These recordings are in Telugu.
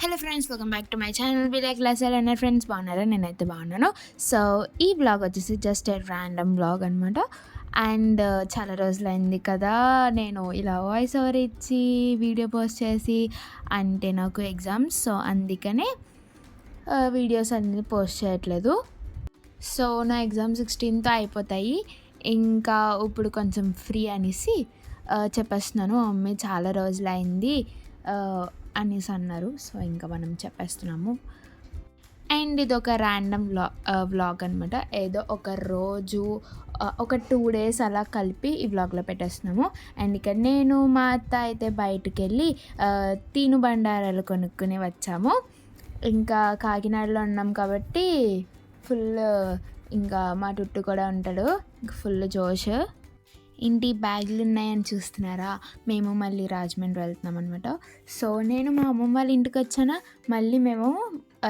Hello friends, welcome back to my channel village class అనే ఫ్రెండ్స్. బాగున్నారా? నేనైతే బాగున్నాను. సో ఈ బ్లాగ్ వచ్చేసి జస్ట్ ఏ ర్యాండమ్ బ్లాగ్ అనమాట. అండ్ చాలా రోజులైంది కదా నేను ఇలా వాయిస్ ఓవర్ ఇచ్చి వీడియో పోస్ట్ చేసి. అంటే నాకు ఎగ్జామ్స్, సో అందుకనే వీడియోస్ అన్నీ పోస్ట్ చేయట్లేదు. సో నా ఎగ్జామ్ 16th అయిపోతాయి. ఇంకా ఇప్పుడు కొంచెం ఫ్రీ అనేసి చెప్పేస్తున్నాను. మమ్మీ చాలా రోజులైంది అనేసి అన్నారు. సో ఇంకా మనం చెప్పేస్తున్నాము. అండ్ ఇది ఒక ర్యాండమ్ వ్లాగ్ అనమాట. ఏదో ఒక రోజు ఒక 2 days అలా కలిపి ఈ వ్లాగ్లో పెట్టేస్తున్నాము. అండ్ ఇక్కడ నేను మా అత్త అయితే బయటికి వెళ్ళి తీను బండారాలు కొనుక్కుని వచ్చాము. ఇంకా కాకినాడలో ఉన్నాం కాబట్టి ఫుల్, ఇంకా మా టుట్టు కూడా ఉంటాడు, ఫుల్ జోష్. ఇంటి బ్యాగులు ఉన్నాయని చూస్తున్నారా? మేము మళ్ళీ రాజమండ్రి వెళ్తున్నాం అనమాట. సో నేను మా అమ్మమ్మ వాళ్ళ ఇంటికి వచ్చానా, మళ్ళీ మేము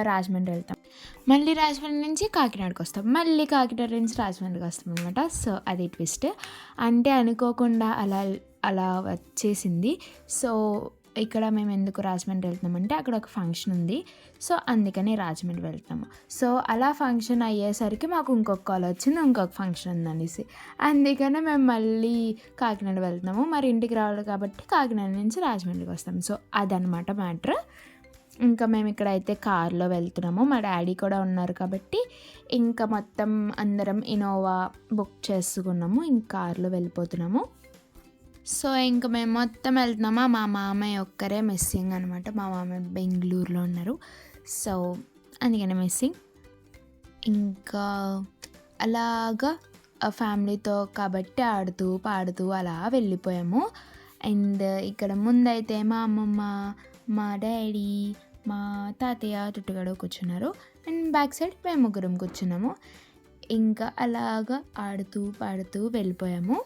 రాజమండ్రి వెళ్తాం. మళ్ళీ రాజమండ్రి నుంచి కాకినాడకి వస్తాం, మళ్ళీ కాకినాడ నుంచి రాజమండ్రికి వస్తాం అనమాట. సో అది ట్విస్ట్. అంటే అనుకోకుండా అలా అలా వచ్చేసింది. సో ఇక్కడ మేము ఎందుకు రాజమండ్రి వెళ్తున్నామంటే అక్కడ ఒక ఫంక్షన్ ఉంది. సో అందుకని రాజమండ్రి వెళ్తాము. సో అలా ఫంక్షన్ అయ్యేసరికి మాకు ఇంకొక కాల్ వచ్చింది, ఇంకొక ఫంక్షన్ ఉందనేసి. అందుకనే మేము మళ్ళీ కాకినాడ వెళ్తున్నాము. మరి ఇంటికి రావాలి కాబట్టి కాకినాడ నుంచి రాజమండ్రికి వస్తాము. సో అదనమాట మ్యాటర్. ఇంకా మేము ఇక్కడైతే కార్లో వెళ్తున్నాము. మా డాడీ కూడా ఉన్నారు కాబట్టి ఇంకా మొత్తం అందరం ఇనోవా బుక్ చేసుకున్నాము. ఇంకా కార్లో వెళ్ళిపోతున్నాము. సో ఇంకా మేము మొత్తం వెళ్తున్నామా. మా మామయ్య ఒక్కరే మిస్సింగ్ అనమాట. మా మామయ్య బెంగళూరులో ఉన్నారు. సో అందుకనే మిస్సింగ్. ఇంకా అలాగా ఫ్యామిలీతో కాబట్టి ఆడుతూ పాడుతూ అలా వెళ్ళిపోయాము. అండ్ ఇక్కడ ముందైతే మా అమ్మమ్మ, మా డాడీ, మా తాతయ్య, తుట్టుగడ కూర్చున్నారు. అండ్ బ్యాక్ సైడ్ మేము ముగ్గురం కూర్చున్నాము. ఇంకా అలాగా ఆడుతూ పాడుతూ వెళ్ళిపోయాము.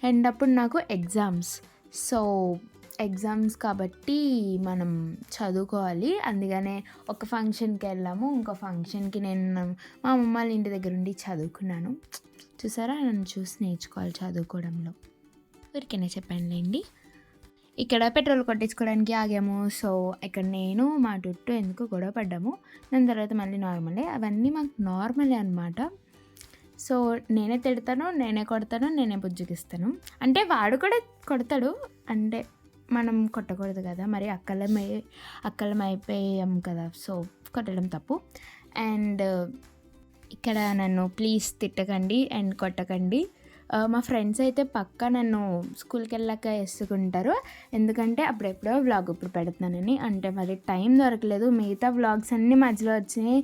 అండ్ అప్పుడు నాకు ఎగ్జామ్స్. సో ఎగ్జామ్స్ కాబట్టి మనం చదువుకోవాలి. అందుకనే ఒక ఫంక్షన్కి వెళ్ళాము. ఇంకో ఫంక్షన్కి నేను మా అమ్మమ్మ వాళ్ళ ఇంటి దగ్గర ఉండి చదువుకున్నాను. చూసారా, నన్ను చూసి నేర్చుకోవాలి చదువుకోవడంలో. ఊరికనే చెప్పండి. ఇక్కడ పెట్రోల్ కొట్టించుకోవడానికి ఆగాము. సో ఇక్కడ నేను మా టుట్టు ఎందుకు గొడవ పడ్డాము. దాని తర్వాత మళ్ళీ నార్మలే. అవన్నీ మాకు నార్మలే అనమాట. సో నేనే తిడతాను, నేనే కొడతాను, నేనే బుజ్జగిస్తాను. అంటే వాడు కూడా కొడతాడు, అంటే మనం కొట్టకూడదు కదా, మరి అక్కలం అయిపోయాం కదా. సో కొట్టడం తప్పు. అండ్ ఇక్కడ నన్ను ప్లీజ్ తిట్టకండి అండ్ కొట్టకండి. మా ఫ్రెండ్స్ అయితే పక్కా నన్ను స్కూల్కి వెళ్ళాక వేసుకుంటారు. ఎందుకంటే అప్పుడెప్పుడో వ్లాగ్ ఇప్పుడు పెడుతున్నానని. అంటే మరి టైం దొరకలేదు, మిగతా వ్లాగ్స్ అన్నీ మధ్యలో వచ్చినాయి.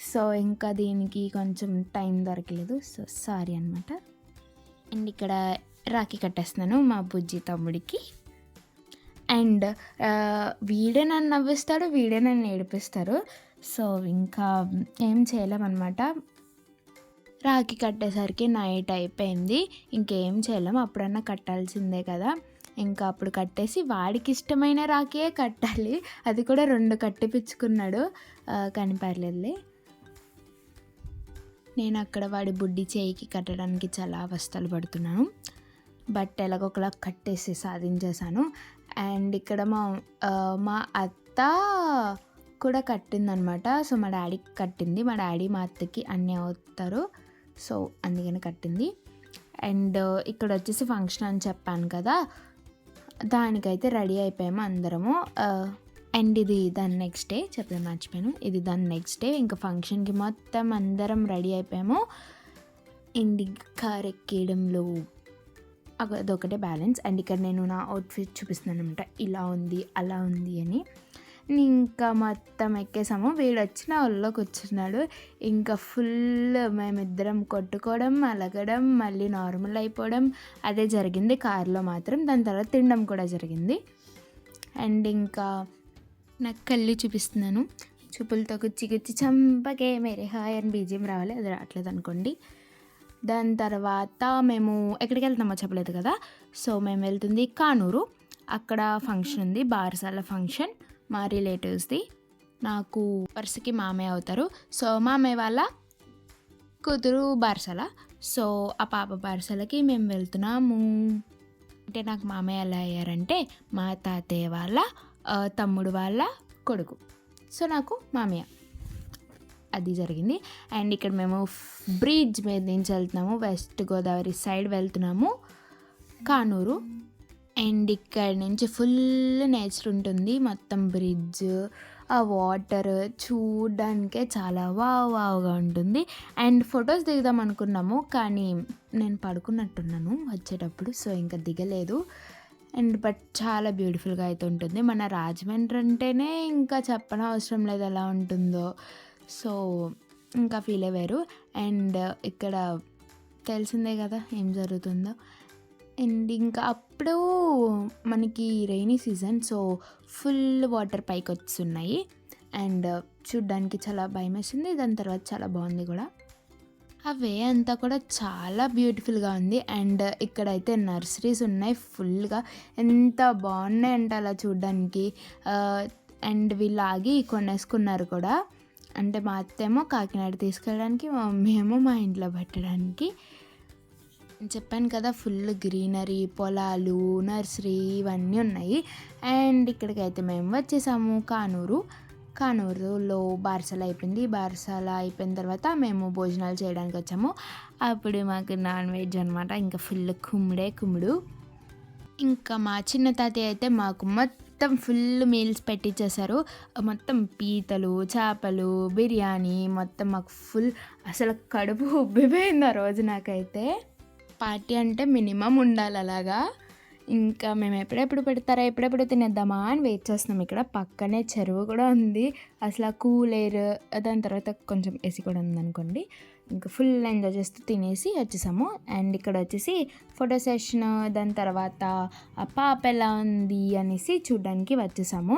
సో ఇంకా దీనికి కొంచెం టైం దొరకలేదు. సో సారీ అనమాట. అండ్ ఇక్కడ రాఖీ కట్టేస్తున్నాను మా బుజ్జి తమ్ముడికి. అండ్ వీడే నన్ను నవ్విస్తాడు, వీడే నన్ను ఏడిపిస్తారు. సో ఇంకా ఏం చేయలేమన్నమాట. రాఖీ కట్టేసరికి నైట్ అయిపోయింది. ఇంకేం చేయలేము, అప్పుడన్నా కట్టాల్సిందే కదా. ఇంకా అప్పుడు కట్టేసి వాడికి ఇష్టమైన రాఖీయే కట్టాలి. అది కూడా 2 కట్టిపించుకున్నాడు. కానీ పర్లేదులే. నేను అక్కడ వాడి బుడ్డి చేయికి కట్టడానికి చాలా అవస్థలు పడుతున్నాను. బట్ ఎలాగొకలా కట్టేసి సాధించేశాను. అండ్ ఇక్కడ మా అత్త కూడా కట్టిందనమాట. సో మా డాడీకి కట్టింది. మా డాడీ మా అత్తకి అన్నీ అవుతారు. సో అందుకని కట్టింది. అండ్ ఇక్కడ వచ్చేసి ఫంక్షన్ అని చెప్పాను కదా, దానికైతే రెడీ అయిపోయాము అందరము. అండ్ ఇది దాని నెక్స్ట్ డే, చెప్పడం మర్చిపోయాను, ఇది దాని నెక్స్ట్ డే. ఇంకా ఫంక్షన్కి మొత్తం అందరం రెడీ అయిపోయాము. అండ్ కార్ ఎక్కేయడంలో అదొకటే బ్యాలెన్స్. అండ్ ఇక్కడ నేను నా అవుట్ఫిట్ చూపిస్తున్నాను అనమాట, ఇలా ఉంది అలా ఉంది అని. ఇంకా మొత్తం ఎక్కేసాము. వీడు వచ్చి నా ఒళ్ళో కూర్చున్నాడు. ఇంకా ఫుల్ మేమిద్దరం కొట్టుకోవడం, అలగడం, మళ్ళీ నార్మల్ అయిపోవడం అదే జరిగింది కార్లో మాత్రం. దాని తర్వాత తినడం కూడా జరిగింది. అండ్ ఇంకా నాకు కళ్ళు చూపిస్తున్నాను, చూపులతో గుచ్చి చంపకే మేరే హాయ్ అని బీజియం రావాలి, అది రావట్లేదు అనుకోండి. దాని తర్వాత మేము ఎక్కడికి వెళ్తున్నామో చెప్పలేదు కదా. సో మేము వెళ్తుంది కానూరు. అక్కడ ఫంక్షన్ ఉంది, బారసాల ఫంక్షన్, మా రిలేటివ్స్ది. నాకు వరుసకి మామయ్య అవుతారు. సో మామయ్య వాళ్ళ కూతురు బారసాల. సో ఆ పాప బారసాలకి మేము వెళ్తున్నాము. అంటే నాకు మామయ్య ఎలా అయ్యారంటే మా తాతయ్య వాళ్ళ తమ్ముడు వాళ్ళ కొడుకు. సో నాకు మామయ్య. అది జరిగింది. అండ్ ఇక్కడ మేము బ్రిడ్జ్ మీద నుంచి వెళ్తున్నాము, వెస్ట్ గోదావరి సైడ్ వెళ్తున్నాము, కానూరు. అండ్ ఇక్కడ నుంచి ఫుల్ నేచర్ ఉంటుంది, మొత్తం బ్రిడ్జ్, ఆ వాటర్ చూడడానికే చాలా వావ్గా ఉంటుంది. అండ్ ఫొటోస్ దిగుదాం అనుకున్నాము, కానీ నేను పడుకున్నట్టున్నాను వచ్చేటప్పుడు, సో ఇంకా దిగలేదు. అండ్ బట్ చాలా బ్యూటిఫుల్గా అయితే ఉంటుంది. మన రాజమండ్రి అంటేనే ఇంకా చెప్పనవసరం లేదు ఎలా ఉంటుందో, సో ఇంకా ఫీలే వేరు. అండ్ ఇక్కడ తెలిసిందే కదా ఏం జరుగుతుందో. అండ్ ఇంకా అప్పుడు మనకి rainy season, so full water పైకి వస్తున్నాయి. అండ్ చూడ్డానికి చాలా భయం వేసింది, దాని తర్వాత చాలా బాగుంది కూడా. అవే అంతా కూడా చాలా బ్యూటిఫుల్గా ఉంది. అండ్ ఇక్కడైతే నర్సరీస్ ఉన్నాయి ఫుల్గా, ఎంత బాగున్నాయి అంటే అలా చూడ్డానికి. అండ్ వీళ్ళు ఆగి కొనేసుకున్నారు కూడా. అంటే మా అత్తేమో కాకినాడ తీసుకెళ్ళడానికి, మా మమ్మీ ఏమో మా ఇంట్లో పెట్టడానికి. చెప్పాను కదా ఫుల్ గ్రీనరీ, పొలాలు, నర్సరీ ఇవన్నీ ఉన్నాయి. అండ్ ఇక్కడికైతే మేము వచ్చేసాము కానూరులో బారసాల అయిపోయింది. బారసాల అయిపోయిన తర్వాత మేము భోజనాలు చేయడానికి వచ్చాము. అప్పుడు మాకు నాన్ వెజ్ అనమాట, ఇంకా ఫుల్ కుమ్ముడు. ఇంకా మా చిన్న తాతయ్య అయితే మాకు మొత్తం ఫుల్ మీల్స్ పెట్టించేశారు. మొత్తం పీతలు, చేపలు, బిర్యానీ, మొత్తం మాకు ఫుల్ అసలు కడుపు ఉబ్బిపోయింది ఆ రోజు. నాకైతే పార్టీ అంటే మినిమం ఉండాలి అలాగా. ఇంకా మేము ఎప్పుడెప్పుడు తినేద్దామా అని వెయిట్ చేస్తున్నాం. ఇక్కడ పక్కనే చెరువు కూడా ఉంది, అసలు ఆ కూల్ ఎయిర్, దాని తర్వాత కొంచెం ఏసీ కూడా ఉందనుకోండి. ఇంకా ఫుల్ ఎంజాయ్ చేస్తూ తినేసి వచ్చేసాము. అండ్ ఇక్కడ వచ్చేసి ఫోటో సెషన్, దాని తర్వాత ఆ పాప ఎలా ఉంది అనేసి చూడడానికి వచ్చేసాము.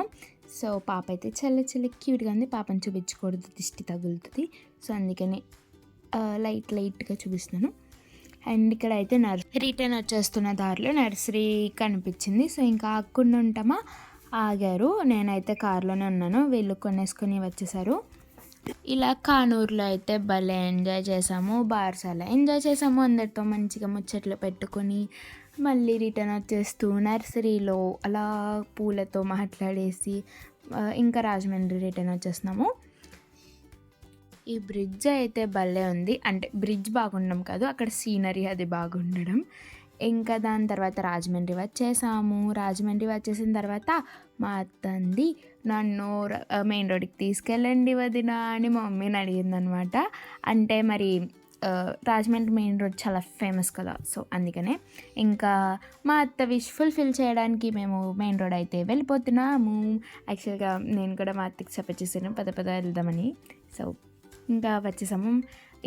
సో పాప అయితే చాలా క్యూట్గా ఉంది. పాపని చూపించకూడదు, దిష్టి తగులుతుంది, సో అందుకని లైట్గా చూపిస్తున్నాను. అండ్ ఇక్కడ అయితే రిటర్న్ వచ్చేస్తున్న దారిలో నర్సరీ కనిపించింది. సో ఇంకా ఆగకుండా ఉంటామా, ఆగారు. నేనైతే కార్లోనే ఉన్నాను, వీళ్ళు కొనేసుకొని వచ్చేసారు. ఇలా కానూరులో అయితే భలే ఎంజాయ్ చేసాము, బారసాల ఎంజాయ్ చేసాము, అందరితో మంచిగా ముచ్చట్లు పెట్టుకొని మళ్ళీ రిటర్న్ వచ్చేస్తూ నర్సరీలో అలా పూలతో మాట్లాడేసి ఇంకా రాజమండ్రి రిటర్న్ వచ్చేస్తున్నాము. ఈ బ్రిడ్జ్ అయితే భలే ఉంది, అంటే బ్రిడ్జ్ బాగుండడం కాదు, అక్కడ సీనరీ అది బాగుండడం. ఇంకా దాని తర్వాత రాజమండ్రి వచ్చేసాము. రాజమండ్రి వచ్చేసిన తర్వాత మా అత్తంది నన్ను మెయిన్ రోడ్కి తీసుకెళ్ళండి వదినా అని మా మమ్మీని అడిగిందనమాట. అంటే మరి రాజమండ్రి మెయిన్ రోడ్ చాలా ఫేమస్ కదా, సో అందుకనే ఇంకా మా అత్త విష్ ఫుల్ఫిల్ చేయడానికి మేము మెయిన్ రోడ్ అయితే వెళ్ళిపోతున్నాము. యాక్చువల్గా నేను కూడా మా అత్తకి చెప్పేసేసాను పద వెళ్దామని. సో ఇంకా వచ్చేసాము.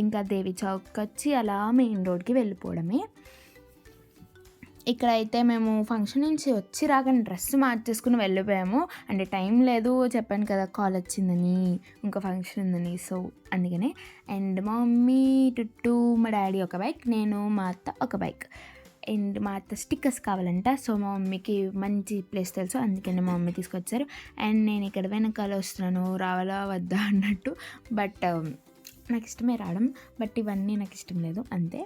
ఇంకా దేవి చౌక్ వచ్చి అలా మెయిన్ రోడ్కి వెళ్ళిపోవడమే. ఇక్కడైతే మేము ఫంక్షన్ నుంచి వచ్చి రాగానే డ్రెస్ మార్చేసుకుని వెళ్ళిపోయాము. అంటే టైం లేదు, చెప్పాను కదా కాల్ వచ్చిందని, ఇంకా ఫంక్షన్ ఉందని, సో అందుకనే. అండ్ మా మమ్మీ టుట్టూ, మా డాడీ ఒక బైక్, నేను మా అత్త ఒక బైక్. అండ్ మా అత్త స్టిక్కర్స్ కావాలంట, సో మా మమ్మీకి మంచి ప్లేస్ తెలుసు, అందుకని మా మమ్మీ తీసుకొచ్చారు. అండ్ నేను ఇక్కడ వెనకాల వస్తున్నాను, రావాలా వద్దా అన్నట్టు. బట్ నాకు ఇష్టమే రావడం, బట్ ఇవన్నీ నాకు ఇష్టం లేదు అంతే.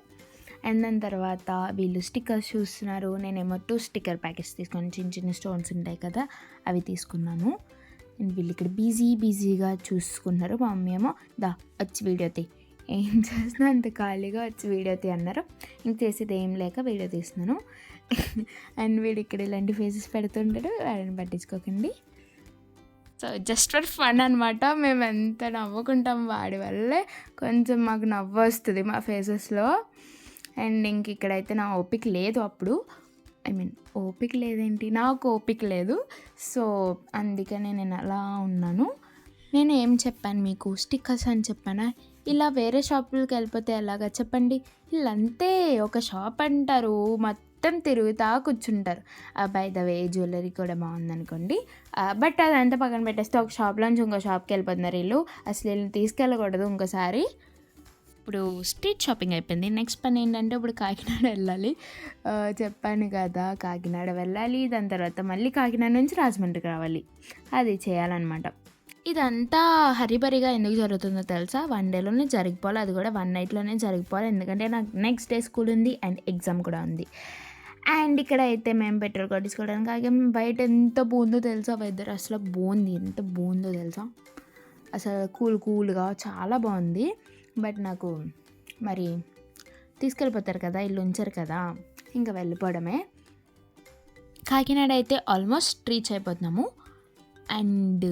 అండ్ దాని తర్వాత వీళ్ళు స్టిక్కర్స్ చూస్తున్నారు. నేనేమో 2 స్టిక్కర్ ప్యాకెట్స్ తీసుకొని, చిన్న స్టోన్స్ ఉంటాయి కదా అవి తీసుకున్నాను. అండ్ వీళ్ళు ఇక్కడ బిజీగా చూసుకున్నారు. మా మమ్మీ ఏమో వచ్చి వీడియో తీ, ఏం చేస్తున్నా అంత ఖాళీగా వచ్చి వీడియో తీ అన్నారు. ఇంక చేసేది ఏం లేక వీడియో తీస్తున్నాను. అండ్ వీడు ఇక్కడ ఇలాంటి ఫేసెస్ పెడుతుంటాడు, వాడిని పట్టించుకోకండి. సో జస్ట్ ఫర్ ఫన్ అనమాట. మేము ఎంత నవ్వుకుంటాం వాడి వల్లే కొంచెం మాకు నవ్వు వస్తుంది మా ఫేసెస్లో. అండ్ ఇంక ఇక్కడైతే నా ఓపిక లేదు అప్పుడు, ఓపిక లేదేంటి, నాకు ఓపిక లేదు. సో అందుకనే నేను అలా ఉన్నాను. నేను ఏం చెప్పాను మీకు, స్టిక్కర్స్ అని చెప్పానా? ఇలా వేరే షాపులకి వెళ్ళిపోతే ఎలాగా చెప్పండి, వీళ్ళంతే ఒక షాప్ అంటారు, మొత్తం తిరుగుతా కూర్చుంటారు. బై ద వే జ్యువెలరీ కూడా బాగుందనుకోండి, బట్ అదంతా పక్కన పెట్టేస్తే ఒక షాప్లోంచి ఇంకో షాప్కి వెళ్ళిపోతున్నారు వీళ్ళు. అసలు వీళ్ళని తీసుకెళ్ళకూడదు ఇంకోసారి. ఇప్పుడు స్ట్రీట్ షాపింగ్ అయిపోయింది. నెక్స్ట్ పని ఏంటంటే ఇప్పుడు కాకినాడ వెళ్ళాలి. చెప్పాను కదా కాకినాడ వెళ్ళాలి, దాని తర్వాత మళ్ళీ కాకినాడ నుంచి రాజమండ్రికి రావాలి, అది చేయాలన్నమాట. ఇదంతా హరిబరిగా ఎందుకు జరుగుతుందో తెలుసా? 1 డేలోనే జరిగిపోవాలి, అది కూడా 1 నైట్లోనే జరిగిపోవాలి. ఎందుకంటే నాకు నెక్స్ట్ డే స్కూల్ ఉంది అండ్ ఎగ్జామ్ కూడా ఉంది. అండ్ ఇక్కడైతే మేము పెట్రోల్ కొట్టించుకోవడానికి ఆగాం. బయట ఎంత బాగుందో తెలుసా వెదర్, అసలు బాగుంది, ఎంత బాగుందో తెలుసా, అసలు కూల్గా చాలా బాగుంది. బట్ నాకు మరి తీసుకెళ్ళిపోతారు కదా, ఇల్లు ఉంచారు కదా, ఇంకా వెళ్ళిపోవడమే. కాకినాడ అయితే ఆల్మోస్ట్ రీచ్ అయిపోతున్నాము. అండ్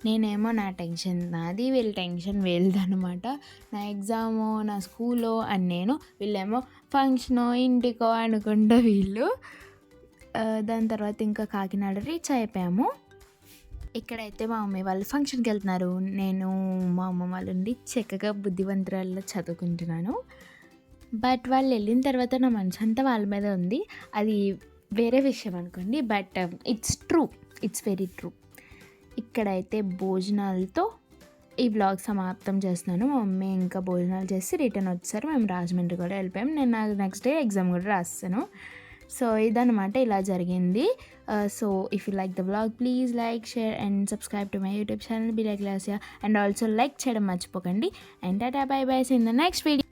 నేనేమో నా టెన్షన్ నాది, వీళ్ళ టెన్షన్ వీళ్ళదనమాట. నా ఎగ్జాము, నా స్కూలో అండ్ నేను, వీళ్ళేమో ఫంక్షనో ఇంటికో అనుకుంటా వీళ్ళు. దాని తర్వాత ఇంకా కాకినాడ రీచ్ అయిపోయాము. ఇక్కడైతే మా మమ్మీ వాళ్ళు ఫంక్షన్కి వెళ్తున్నారు. నేను మా అమ్మ వాళ్ళ నుండి చక్కగా బుద్ధివంతురాల్లో చదువుకుంటున్నాను. బట్ వాళ్ళు వెళ్ళిన తర్వాత నా మనసు అంతా వాళ్ళ మీద ఉంది. అది వేరే విషయం అనుకోండి, but it's true, it's very true. ఇక్కడైతే భోజనాలతో ఈ వ్లాగ్ సమాప్తం చేస్తున్నాను. మా మమ్మీ ఇంకా భోజనాలు చేసి రిటర్న్ వచ్చారు. మేము రాజమండ్రి కూడా వెళ్ళిపోయాం. నేను నాకు నెక్స్ట్ డే ఎగ్జామ్ కూడా రాస్తాను. సో ఇదన్నమాట, ఇలా జరిగింది. So if you like the vlog please like, share and subscribe to my YouTube channel బిలే గ్లాసియా. అండ్ ఆల్సో లైక్ చేయడం మర్చిపోకండి. And tata bye bye, see in the next video.